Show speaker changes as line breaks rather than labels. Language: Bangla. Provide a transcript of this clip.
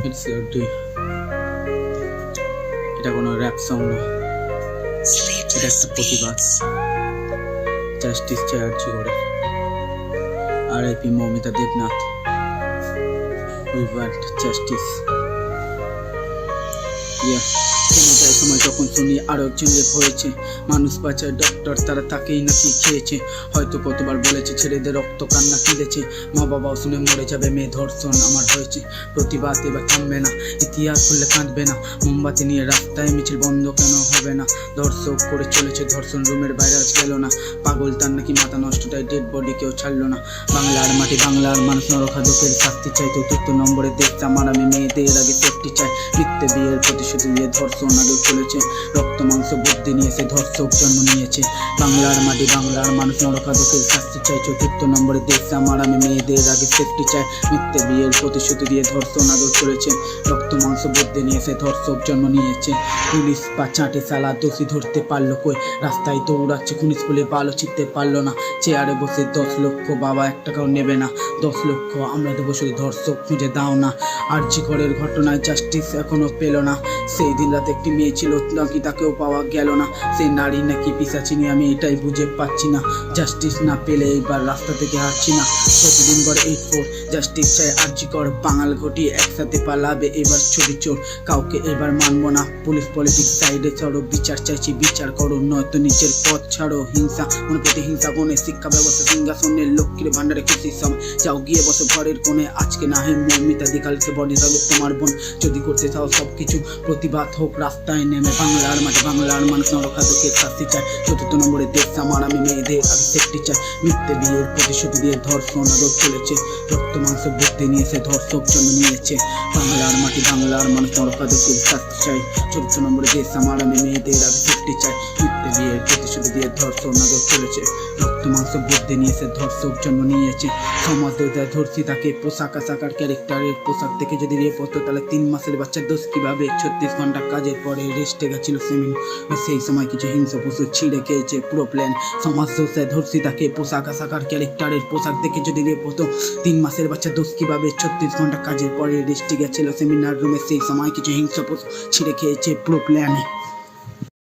It's your day. এটা কোনো র্যাপ সং না, এটা একটা প্রতিবাদ। জাস্টিস চাই আর্জি করে। RIP Moumita Debnath. We want justice. সময় যখন শুনি আরো একজন রেপ হয়েছে, মানুষ বাঁচায় ডক্টর, তারা তাকেই নাকি খেয়েছে। হয়তো কতবার বলেছে ছেলেদের রক্ত কান্না কিনেছে, মা বাবাও শুনে মরে যাবে মেয়ে ধর্ষণ আমার হয়েছে। প্রতিবাদ এবার থামবে না, ইতিহাস করলে কাঁদবে না। মোমবাতি নিয়ে রাস্তায় মিছিল বন্ধ কেন হবে না? ধর্ষক করে চলেছে ধর্ষণ, রুমের বাইরে আজ গেল না। পাগল তার নাকি মাথা নষ্ট, তাই ডেড বডি কেউ ছাড়লো না। বাংলার মাটি বাংলার মানুষ নরখাদকের শাস্তি চাই। ৪র্থ নম্বরে দেশ আমার, আমি মেয়েদের আগে সেফটি চাই। মিথ্যে বিয়ের প্রতিশ্রুতি দিয়ে ধর্ষণ আগে চলেছে, রক্ত মাংস বুদ্ধি নিয়েছে, ধর্ষক জন্ম নিয়েছে। বাংলার মাটি বাংলার মানুষ নরখাদকের শাস্তি চাই। ৪র্থ নম্বরে দেশ আমার, আমি মেয়েদের আগে সেফটি চাই। মিথ্যে বিয়ের প্রতিশ্রুতি দিয়ে ধর্ষণ আগে চলেছে, রক্ত মাংস বুদ্ধি নিয়েছে, ধর্ষক জন্ম নিয়েছে। পুলিশ বা চাটে সালা দোষী ধরতে পারলো কই? রাস্তায় দৌড়াচ্ছে খুনিস বলে বালো চিনতে পারলো না। চেয়ারে বসে 10 লক্ষ, বাবা 1 টাকাও নেবে না। 10 লক্ষ আমরা দেবো, শুধু ধর্ষক খুঁজে দাও না। আরজি করের ঘটনায় জাস্টিস এখনো পেল না। সেই দিন রাতে একটি মেয়ে ছিল নাকি, তাকেও পাওয়া গেল না। সেই নারী নাকি পিশাচিনি, আমি এটাই বুঝে পাচ্ছি না। জাস্টিস না পেলে এইবার রাস্তা থেকে হাঁটছি না। প্রতিদিন করে 8-4 জাস্টিস চাই আরজি কর। বাঙাল ঘটি একসাথে পালাবে এবার ছবি চোর। কাউকে এবার মানবো না, পুলিশ পলিটিক্স সাইডে চড়ো। বিচার চাইছি বিচার করো, নয়তো নিজের পথ ছাড়ো। হিংসা মনে প্রতি হিংসা কোণে, শিক্ষা ব্যবস্থা সিংহাসনের লক্ষ্মীর ভান্ডারে খুশি সময়। যাও গিয়ে বসো ঘরের কোণে, আজকে না হয় মৌমিতা দি, কালকে বডি হবে তোমার বোন। যদি করতে চাও সবকিছু, প্রতিবাদ হোক রাস্তায় নেমে। বাংলার মাঠে বাংলার মানুষ নরখাদকের শাস্তি চায়। ৪র্থ নম্বরে দেশ আমার, আমি মেয়েদের আগে সেফটি চাই। মিথ্যে বিয়ের প্রতিশ্রুতি দিয়ে ধর্ষণ আরো চলেছে, রক্ত মাংস বুদ্ধি নিয়েছে, ধর্ষক জন্ম নিয়েছে। বাংলার মাটি বাংলার মানুষ নরখাদকের শাস্তি চাই। ৪র্থ নম্বরে দেশ আমার, আমি মেয়েদের আগে সেফটি চাই। মিথ্যে বিয়ের প্রতিশ্রুতি দিয়ে ধর্ষণ আরো চলেছে, রক্ত মাংস বুদ্ধি নিয়েছে, ধর্ষক জন্ম নিয়েছে। সমাজ দেয় ধর্ষী তাকে পোশাক আশাকার ক্যারেক্টারের পোশাক থেকে যদি রেপ হতো, তাহলে 3 মাসের বাচ্চার দোষ কিভাবে? 36 ঘন্টা কাজের পরে রেস্টে গেছিল সেমিন, সেই সময় কিছু হিংস্র পশু ছিঁড়ে খেয়েছে পুরো প্ল্যান। সমাজ দেয় ধর্ষী তাকে পোশাক আশাকার ক্যারেক্টারের পোশাক দেখে যদি রেপ হতো, 3 মাসের বাচ্চা দোষ কিভাবে? 36 ঘন্টা কাজের পরে রেস্টে গেছিল সেমিনার রুমে, সেই সময় কিছু হিংস্র পশু ছিঁড়ে খেয়েছে পুরো প্ল্যানে।